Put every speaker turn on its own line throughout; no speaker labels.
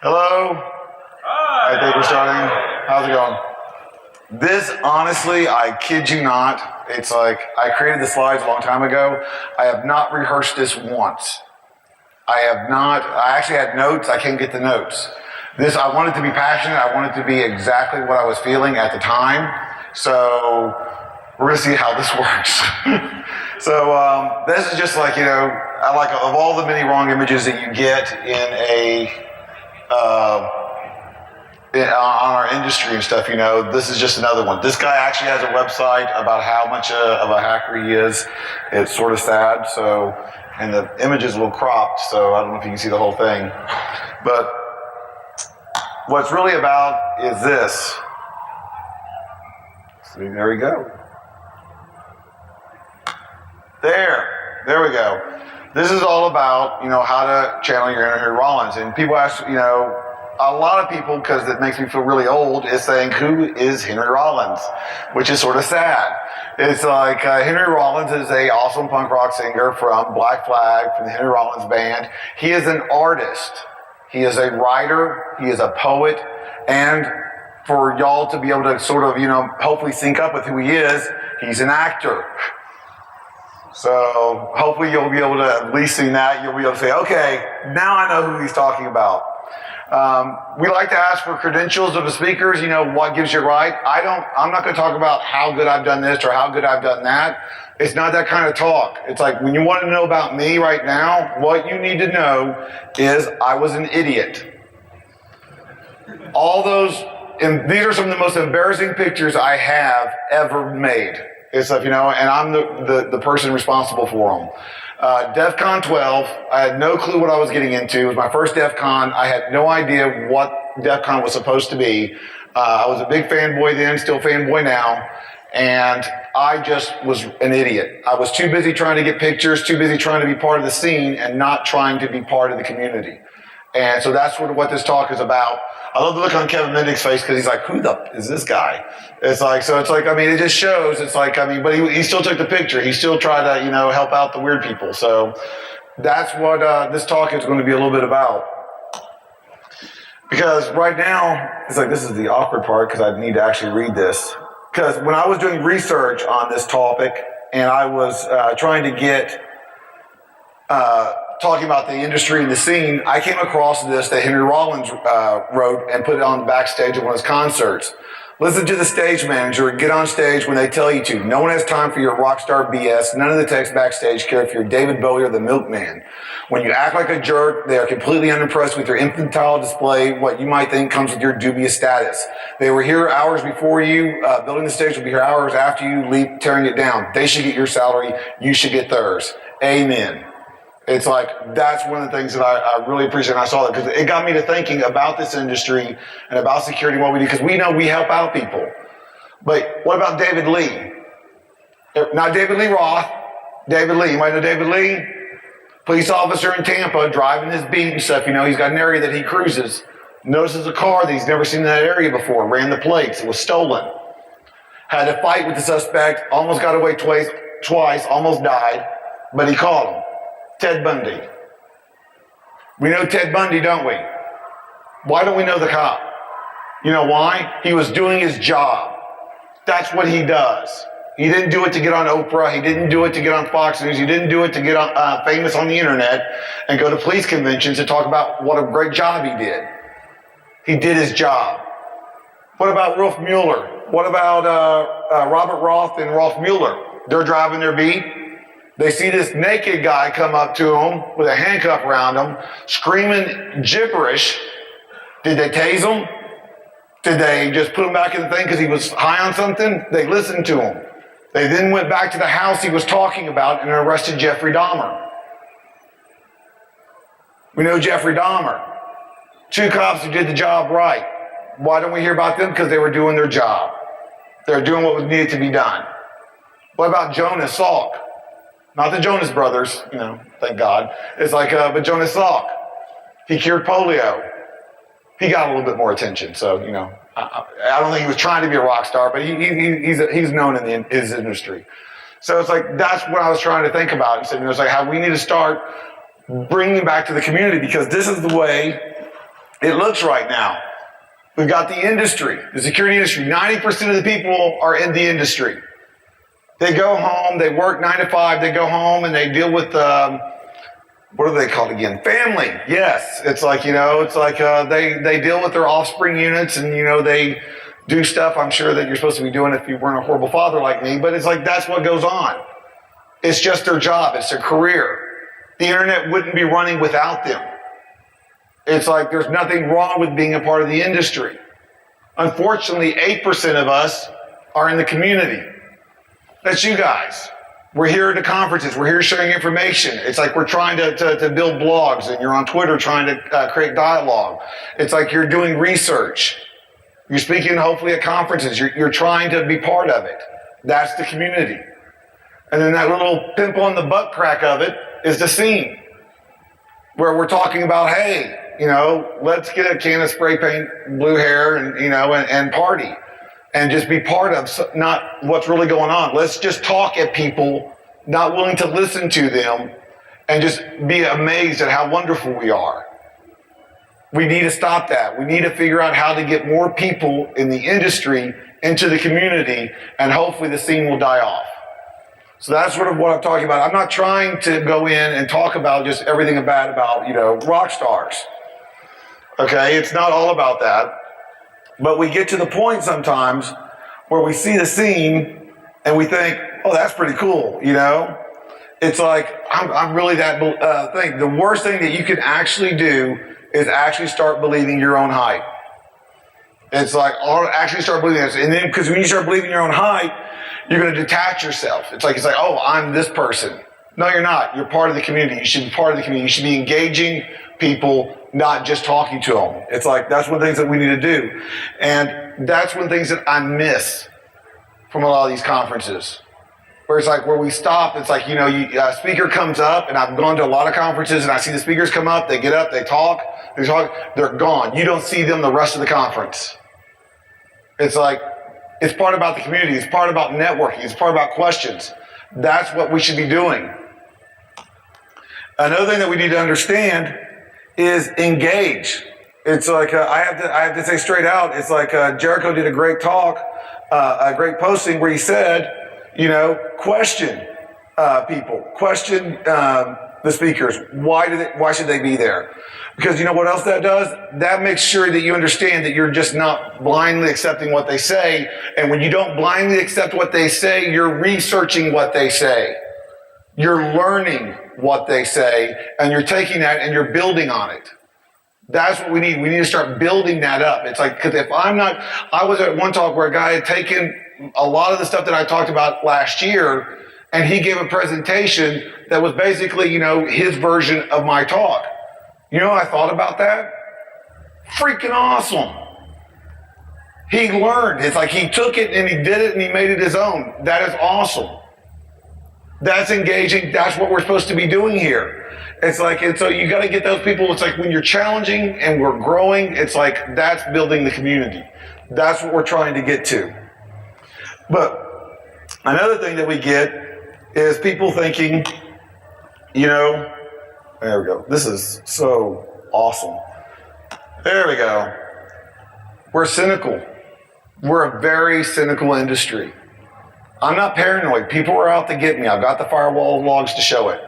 Hello? I think we're starting. How's it going? This, honestly, I kid you not, it's like, I created the slides a long time ago. I have not rehearsed this once. I actually had notes, I can't get the notes. This, I wanted to be passionate, I wanted to be exactly what I was feeling at the time. So, we're gonna see how this works. So, this is just like, I like, of all the many wrong images that you get on our industry and stuff, this is just another one. This guy actually has a website about how much of a hacker he is. It's sort of sad, and the image is a little cropped, so I don't know if you can see the whole thing. But what it's really about is this. See, there we go. There we go. This is all about, how to channel your inner Henry Rollins. And people ask, a lot of people, because it makes me feel really old, is saying, who is Henry Rollins? Which is sort of sad. It's like, Henry Rollins is a awesome punk rock singer from Black Flag, from the Henry Rollins Band. He is an artist. He is a writer. He is a poet. And for y'all to be able to sort of, hopefully sync up with who he is, he's an actor. So hopefully you'll be able to at least see that. You'll be able to say, okay, now I know who he's talking about. We like to ask for credentials of the speakers, what gives you right. I'm not going to talk about how good I've done this or how good I've done that. It's not that kind of talk. It's like when you want to know about me right now, what you need to know is I was an idiot. All those, and these are some of the most embarrassing pictures I have ever made. It's like, and I'm the person responsible for them. DEF CON 12, I had no clue what I was getting into. It was my first DEF CON. I had no idea what DEF CON was supposed to be. I was a big fanboy then, still fanboy now, and I just was an idiot. I was too busy trying to get pictures, too busy trying to be part of the scene, and not trying to be part of the community. And so that's sort of what this talk is about. I love the look on Kevin Mendick's face because he's like, who the is this guy? It's like, it just shows, but he still took the picture. He still tried to, help out the weird people. So that's what this talk is going to be a little bit about. Because right now, it's like, this is the awkward part because I need to actually read this. Because when I was doing research on this topic and I was trying to get talking about the industry and the scene, I came across this that Henry Rollins wrote and put it on the backstage of one of his concerts. Listen to the stage manager, get on stage when they tell you to. No one has time for your rock star BS. None of the techs backstage care if you're David Bowie or the Milkman. When you act like a jerk, they are completely unimpressed with your infantile display, what you might think comes with your dubious status. They were here hours before you, building the stage will be here hours after you leave, tearing it down. They should get your salary, you should get theirs. Amen. It's like, that's one of the things that I really appreciate when I saw that, because it got me to thinking about this industry and about security and what we do, because we know we help out people. But what about David Lee? Not David Lee Roth, David Lee. You might know David Lee? Police officer in Tampa, driving his beat and stuff. He's got an area that he cruises. Notices a car that he's never seen in that area before, ran the plates, it was stolen. Had a fight with the suspect, almost got away twice, almost died, but he caught him. Ted Bundy. We know Ted Bundy, don't we? Why don't we know the cop? You know why? He was doing his job. That's what he does. He didn't do it to get on Oprah. He didn't do it to get on Fox News. He didn't do it to get famous on the internet and go to police conventions and talk about what a great job he did. He did his job. What about Rolf Mueller? What about Robert Roth and Rolf Mueller? They're driving their beat. They see this naked guy come up to him with a handcuff around him, screaming gibberish. Did they tase him? Did they just put him back in the thing because he was high on something? They listened to him. They then went back to the house he was talking about and arrested Jeffrey Dahmer. We know Jeffrey Dahmer. 2 cops who did the job right. Why don't we hear about them? Because they were doing their job. They were doing what was needed to be done. What about Jonas Salk? Not the Jonas Brothers, thank God. It's like, but Jonas Salk. He cured polio. He got a little bit more attention. So, I don't think he was trying to be a rock star, but he's known in his industry. So it's like, that's what I was trying to think about. It's like how we need to start bringing back to the community, because this is the way it looks right now. We've got the industry, the security industry. 90% of the people are in the industry. They go home, they work 9 to 5, they go home and they deal with, what are they called again? Family. Yes. It's like, they deal with their offspring units and, they do stuff I'm sure that you're supposed to be doing if you weren't a horrible father like me. But it's like, that's what goes on. It's just their job. It's their career. The internet wouldn't be running without them. It's like there's nothing wrong with being a part of the industry. Unfortunately, 8% of us are in the community. That's you guys. We're here at the conferences. We're here sharing information. It's like we're trying to build blogs, and you're on Twitter trying to create dialogue. It's like you're doing research. You're speaking hopefully at conferences. You're trying to be part of it. That's the community. And then that little pimple on the butt crack of it is the scene, where we're talking about, hey, let's get a can of spray paint, blue hair, and party. And just be part of not what's really going on. Let's just talk at people, not willing to listen to them, and just be amazed at how wonderful we are. We need to stop that. We need to figure out how to get more people in the industry into the community, and hopefully the scene will die off. So that's sort of what I'm talking about. I'm not trying to go in and talk about just everything bad about, rock stars. Okay, it's not all about that. But we get to the point sometimes where we see the scene and we think, oh, that's pretty cool, It's like, I'm really that thing. The worst thing that you can actually do is actually start believing your own hype. It's like, actually start believing this. And then, because when you start believing your own hype, you're going to detach yourself. It's like, oh, I'm this person. No, you're not. You're part of the community. You should be part of the community. You should be engaging people, not just talking to them. It's like, that's one of the things that we need to do. And that's one of the things that I miss from a lot of these conferences. Where it's like, where we stop, it's like, a speaker comes up, and I've gone to a lot of conferences, and I see the speakers come up, they get up, they talk, they're gone. You don't see them the rest of the conference. It's like, it's part about the community. It's part about networking. It's part about questions. That's what we should be doing. Another thing that we need to understand is engage. It's like, I have to say straight out, it's like Jericho did a great talk, a great posting where he said, question people, question the speakers. Why should they be there? Because you know what else that does? That makes sure that you understand that you're just not blindly accepting what they say. And when you don't blindly accept what they say, you're researching what they say. You're learning what they say, and you're taking that and you're building on it. That's what we need. We need to start building that up. It's like, because I was at one talk where a guy had taken a lot of the stuff that I talked about last year, and he gave a presentation that was basically, his version of my talk. You know what I thought about that? Freaking awesome. He learned. It's like he took it and he did it and he made it his own. That is awesome. That's engaging. That's what we're supposed to be doing here. It's like, and so you got to get those people. It's like when you're challenging and we're growing, it's like that's building the community. That's what we're trying to get to. But another thing that we get is people thinking, there we go. This is so awesome. There we go. We're cynical. We're a very cynical industry. I'm not paranoid. People are out to get me. I've got the firewall logs to show it.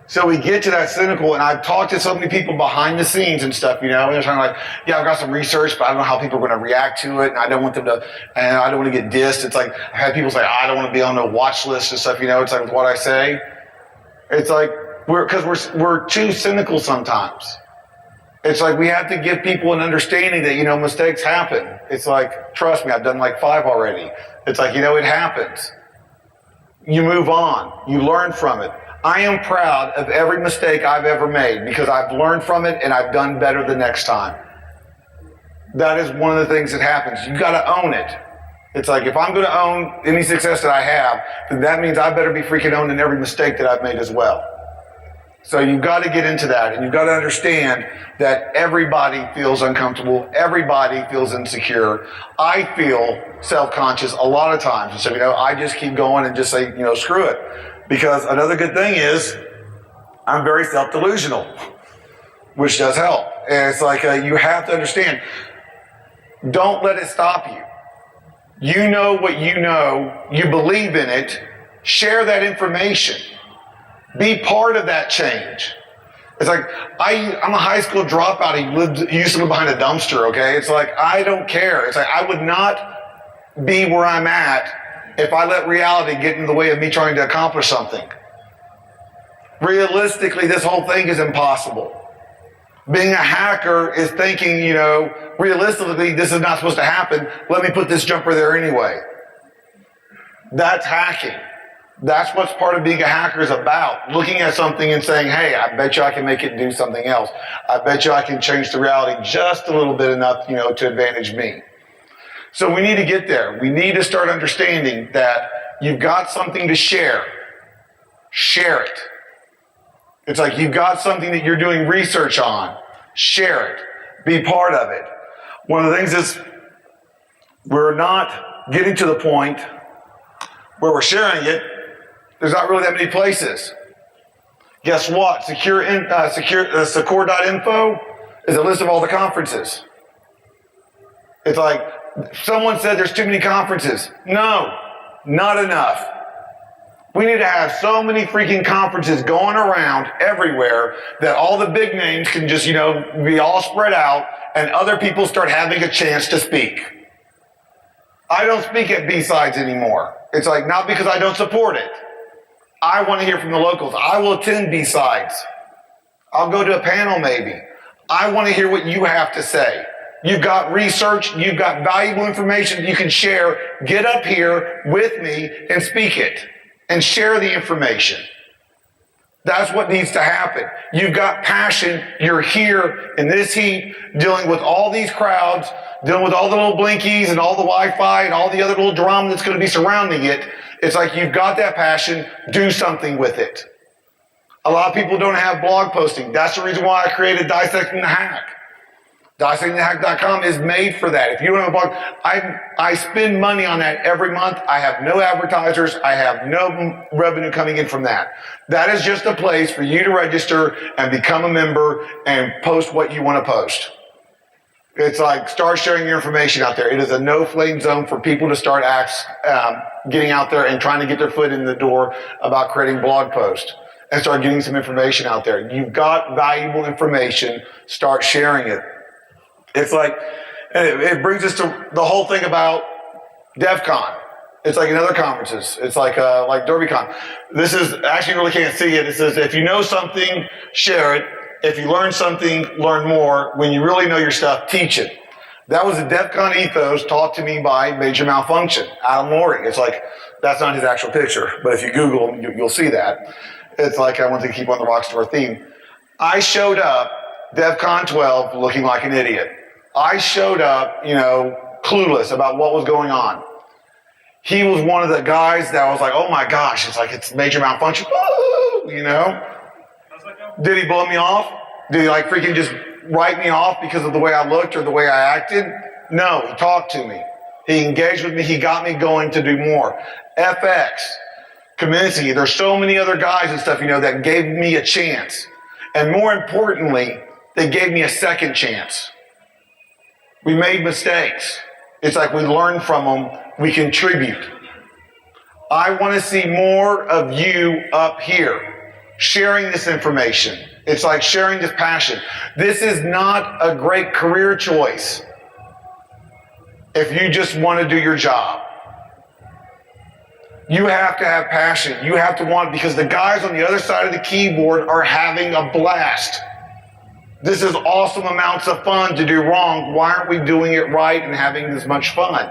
So we get to that cynical, and I've talked to so many people behind the scenes and stuff, and they're trying to I've got some research, but I don't know how people are going to react to it, and I don't want them to, and I don't want to get dissed. It's like, I've had people say, I don't want to be on the watch list and stuff, it's like with what I say. It's like, we're too cynical sometimes. It's like we have to give people an understanding that, mistakes happen. It's like, trust me, I've done 5 already. It's like, it happens. You move on. You learn from it. I am proud of every mistake I've ever made because I've learned from it and I've done better the next time. That is one of the things that happens. You got to own it. It's like, if I'm going to own any success that I have, then that means I better be freaking owning every mistake that I've made as well. So you've got to get into that, and you've got to understand that everybody feels uncomfortable. Everybody feels insecure. I feel self-conscious a lot of times. And so, I just keep going and just say, screw it. Because another good thing is I'm very self-delusional, which does help. And it's like you have to understand, don't let it stop you. You know what you know, you believe in it, share that information. Be part of that change. It's like, I'm a high school dropout. He used to live behind a dumpster, okay? It's like, I don't care. It's like, I would not be where I'm at if I let reality get in the way of me trying to accomplish something. Realistically, this whole thing is impossible. Being a hacker is thinking, realistically, this is not supposed to happen. Let me put this jumper there anyway. That's hacking. That's what's part of being a hacker is about. Looking at something and saying, hey, I bet you I can make it do something else. I bet you I can change the reality just a little bit enough, to advantage me. So we need to get there. We need to start understanding that you've got something to share. Share it. It's like you've got something that you're doing research on. Share it. Be part of it. One of the things is we're not getting to the point where we're sharing it. There's not really that many places. Guess what? Secure.info is a list of all the conferences. It's like someone said there's too many conferences. No, not enough. We need to have so many freaking conferences going around everywhere that all the big names can just, be all spread out and other people start having a chance to speak. I don't speak at B-sides anymore. It's like, not because I don't support it. I want to hear from the locals. I will attend B-sides. I'll go to a panel maybe. I want to hear what you have to say. You've got research, you've got valuable information that you can share. Get up here with me and speak it. And share the information. That's what needs to happen. You've got passion. You're here in this heat, dealing with all these crowds, dealing with all the little blinkies and all the Wi-Fi and all the other little drama that's going to be surrounding it. It's like you've got that passion. Do something with it. A lot of people don't have blog posting. That's the reason why I created Dissecting the Hack. DissectingTheHack.com is made for that. If you don't have a blog, I spend money on that every month. I have no advertisers. I have no revenue coming in from that. That is just a place for you to register and become a member and post what you want to post. It's like start sharing your information out there. It is a no-flame zone for people to start getting out there and trying to get their foot in the door about creating blog posts and start getting some information out there. You've got valuable information. Start sharing it. It's like, it brings us to the whole thing about DEF CON. It's like in other conferences. It's like DerbyCon. This is, actually you really can't see it. It says, if you know something, share it. If you learn something, learn more. When you really know your stuff, teach it. That was a DEF CON ethos taught to me by Major Malfunction, Adam Morey. It's like, that's not his actual picture, but if you Google him, you'll see that. It's like, I want to keep on the Rockstar theme. I showed up, DEF CON 12, looking like an idiot. I showed up, clueless about what was going on. He was one of the guys that was like, oh my gosh, it's Major Malfunction. Woo! Did he blow me off? Did he freaking just write me off because of the way I looked or the way I acted? No, he talked to me. He engaged with me. He got me going to do more. FX, Kaminsky, there's so many other guys and stuff, that gave me a chance. And more importantly, they gave me a second chance. We made mistakes. It's like we learn from them. We contribute. I want to see more of you up here sharing this information. It's like sharing this passion. This is not a great career choice if you just want to do your job. You have to have passion. You have to want it because the guys on the other side of the keyboard are having a blast. This is awesome amounts of fun to do wrong. Why aren't we doing it right and having this much fun?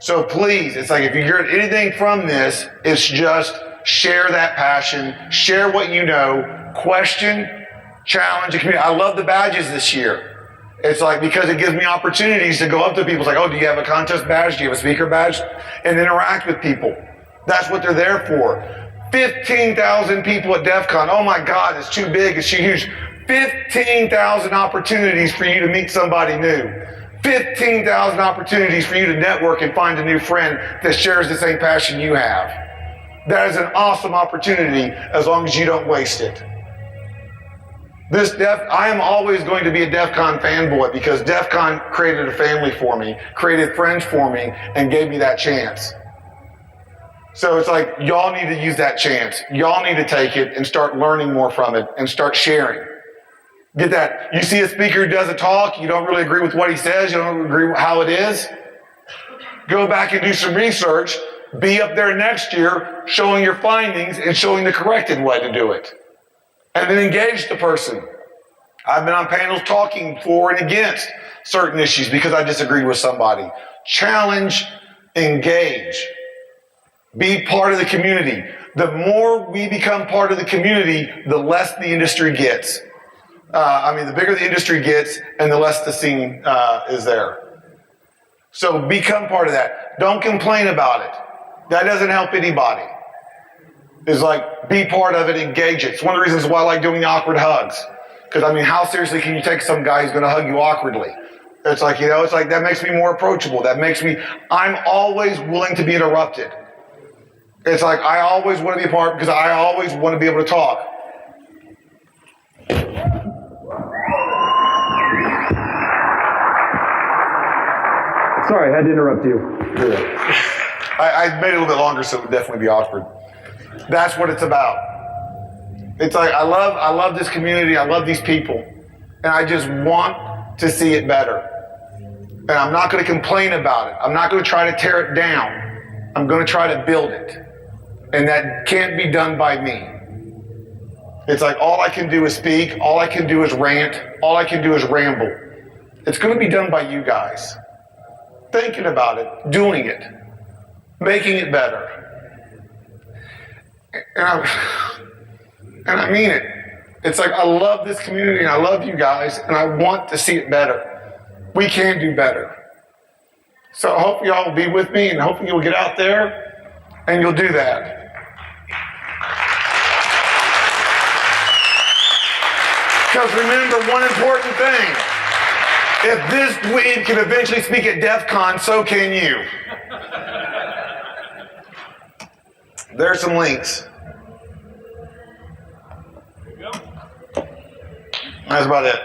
So please, it's like if you hear anything from this, it's just share that passion, share what you know, question, challenge, and community. I love the badges this year. It's like because it gives me opportunities to go up to people. It's like, oh, do you have a contest badge? Do you have a speaker badge? And interact with people. That's what they're there for. 15,000 people at DEF CON. Oh my God, it's too big, it's too huge. 15,000 opportunities for you to meet somebody new. 15,000 opportunities for you to network and find a new friend that shares the same passion you have. That is an awesome opportunity as long as you don't waste it. I am always going to be a DEF CON fanboy because DEF CON created a family for me, created friends for me, and gave me that chance. So it's like, y'all need to use that chance. Y'all need to take it and start learning more from it and start sharing. Get that? You see a speaker who does a talk, you don't really agree with what he says, you don't agree with how it is. Go back and do some research. Be up there next year showing your findings and showing the corrected way to do it. And then engage the person. I've been on panels talking for and against certain issues because I disagreed with somebody. Challenge, engage. Be part of the community. The more we become part of the community, the less the industry gets. The bigger the industry gets and the less the scene is there. So become part of that. Don't complain about it. That doesn't help anybody. It's like, be part of it, engage it. It's one of the reasons why I like doing the awkward hugs. Because, how seriously can you take some guy who's going to hug you awkwardly? It's like, that makes me more approachable. I'm always willing to be interrupted. It's like, I always want to be a part because I always want to be able to talk.
Sorry, I had to interrupt you.
I made it a little bit longer, so it would definitely be awkward. That's what it's about. It's like, I love this community. I love these people. And I just want to see it better. And I'm not going to complain about it. I'm not going to try to tear it down. I'm going to try to build it. And that can't be done by me. It's like, all I can do is speak. All I can do is rant. All I can do is ramble. It's going to be done by you guys. Thinking about it, doing it, making it better. And I mean it. It's like, I love this community and I love you guys and I want to see it better. We can do better. So I hope y'all will be with me and hopefully you'll get out there and you'll do that. Because remember one important thing. If this dweeb can eventually speak at DEF CON, so can you. There's some links. That's about it.